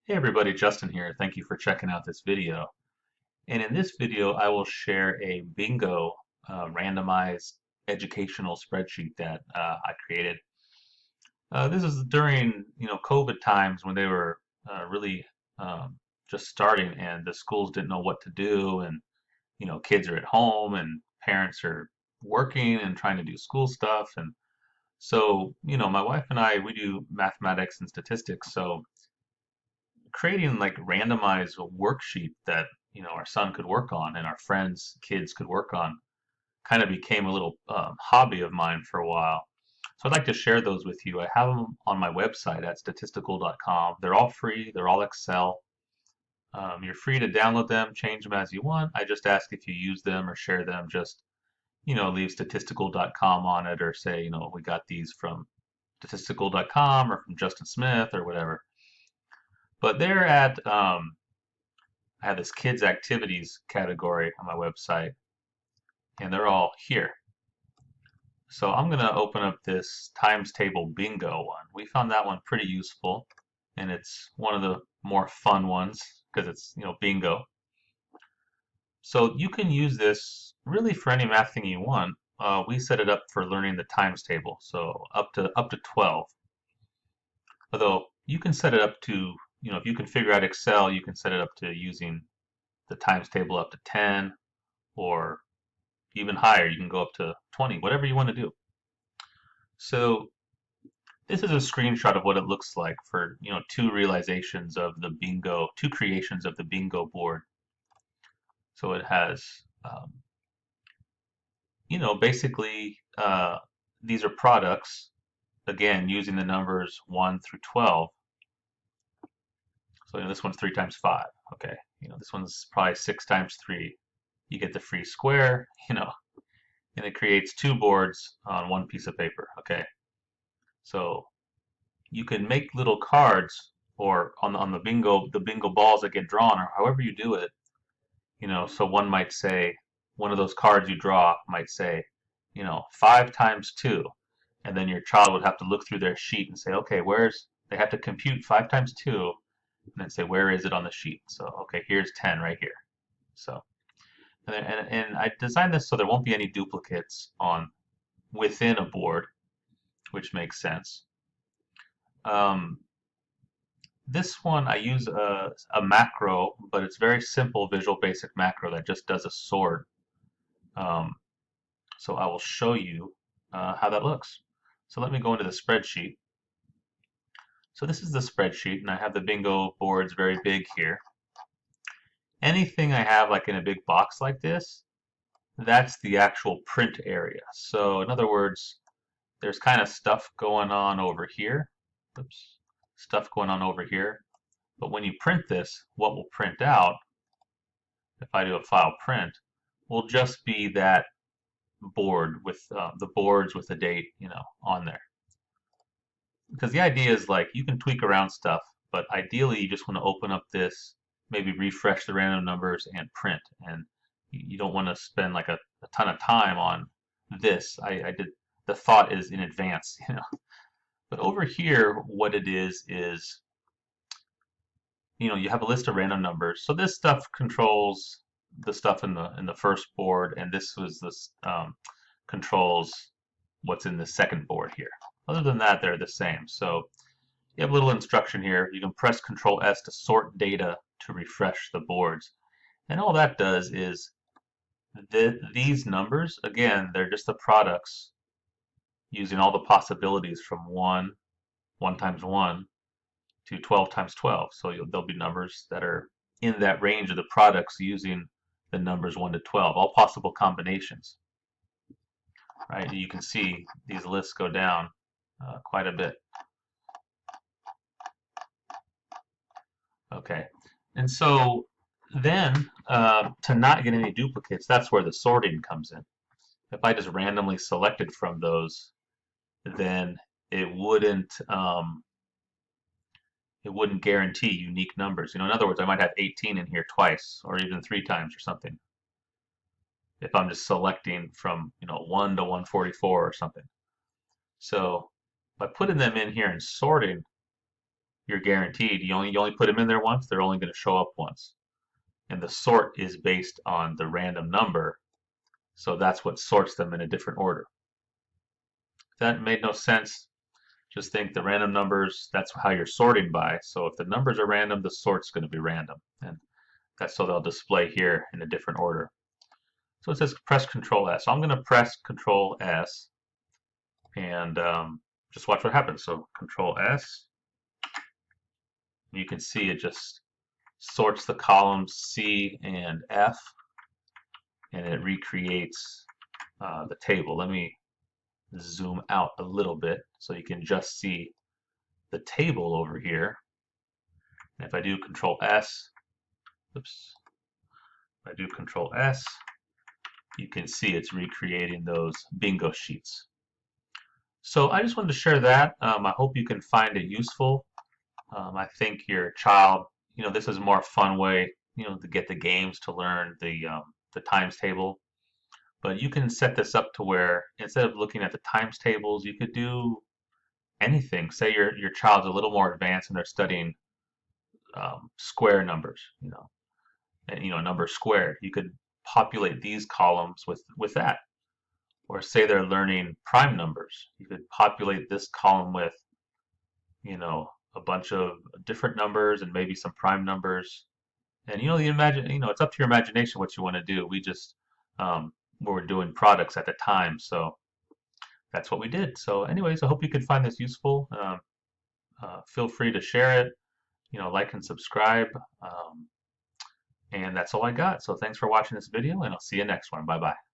Hey everybody, Justin here. Thank you for checking out this video. And in this video, I will share a bingo randomized educational spreadsheet that I created. This is during COVID times when they were really just starting, and the schools didn't know what to do, and kids are at home and parents are working and trying to do school stuff, and so my wife and I, we do mathematics and statistics, so creating like randomized worksheet that our son could work on and our friends kids could work on kind of became a little hobby of mine for a while. So I'd like to share those with you. I have them on my website at statisticool.com. They're all free, they're all Excel. You're free to download them, change them as you want. I just ask if you use them or share them, just leave statisticool.com on it, or say we got these from statisticool.com or from Justin Smith or whatever. But they're at I have this kids activities category on my website, and they're all here. So I'm going to open up this times table bingo one. We found that one pretty useful, and it's one of the more fun ones because it's bingo. So you can use this really for any math thing you want. We set it up for learning the times table, so up to 12. Although you can set it up to, if you can figure out Excel, you can set it up to using the times table up to 10, or even higher. You can go up to 20, whatever you want to do. So this is a screenshot of what it looks like for two realizations of the bingo, two creations of the bingo board. So it has basically these are products, again using the numbers 1 through 12. So this one's 3 times 5. Okay, this one's probably 6 times 3. You get the free square, and it creates two boards on one piece of paper. Okay, so you can make little cards, or on the bingo balls that get drawn, or however you do it. So one might say, one of those cards you draw might say, 5 times 2, and then your child would have to look through their sheet and say, okay, they have to compute 5 times 2, and then say, where is it on the sheet? So okay, here's 10 right here. So and I designed this so there won't be any duplicates within a board, which makes sense. This one I use a macro, but it's very simple Visual Basic macro that just does a sort. So I will show you how that looks. So let me go into the spreadsheet. So this is the spreadsheet, and I have the bingo boards very big here. Anything I have like in a big box like this, that's the actual print area. So in other words, there's kind of stuff going on over here. Oops, stuff going on over here. But when you print this, what will print out, if I do a file print, will just be that board with the boards with the date, on there. Because the idea is like you can tweak around stuff, but ideally you just want to open up this, maybe refresh the random numbers and print. And you don't want to spend like a ton of time on this. The thought is in advance, But over here, what it is you have a list of random numbers. So this stuff controls the stuff in the first board, and this controls what's in the second board here. Other than that, they're the same. So you have a little instruction here. You can press Control S to sort data to refresh the boards. And all that does is these numbers, again, they're just the products using all the possibilities from 1 times 1, to 12 times 12. So there'll be numbers that are in that range of the products using the numbers 1 to 12, all possible combinations. Right? You can see these lists go down quite a bit. Okay, and so then to not get any duplicates, that's where the sorting comes in. If I just randomly selected from those, then it wouldn't guarantee unique numbers. In other words, I might have 18 in here twice, or even 3 times or something, if I'm just selecting from 1 to 144 or something. So by putting them in here and sorting, you're guaranteed. You only put them in there once, they're only going to show up once. And the sort is based on the random number, so that's what sorts them in a different order. If that made no sense, just think the random numbers, that's how you're sorting by. So if the numbers are random, the sort's going to be random. And that's so they'll display here in a different order. So it says press Control S. So I'm going to press Control S and just watch what happens. So Control S. You can see it just sorts the columns C and F, and it recreates the table. Let me zoom out a little bit so you can just see the table over here. And if I do Control S, oops, if I do Control S, you can see it's recreating those bingo sheets. So I just wanted to share that. I hope you can find it useful. I think your child, this is a more fun way, to get the games to learn the times table. But you can set this up to where instead of looking at the times tables, you could do anything. Say your child's a little more advanced and they're studying square numbers, and numbers squared. You could populate these columns with that. Or say they're learning prime numbers. You could populate this column with, a bunch of different numbers and maybe some prime numbers. And it's up to your imagination what you want to do. We just were doing products at the time, so that's what we did. So anyways, I hope you could find this useful. Feel free to share it, like and subscribe. And that's all I got. So thanks for watching this video, and I'll see you next one. Bye-bye.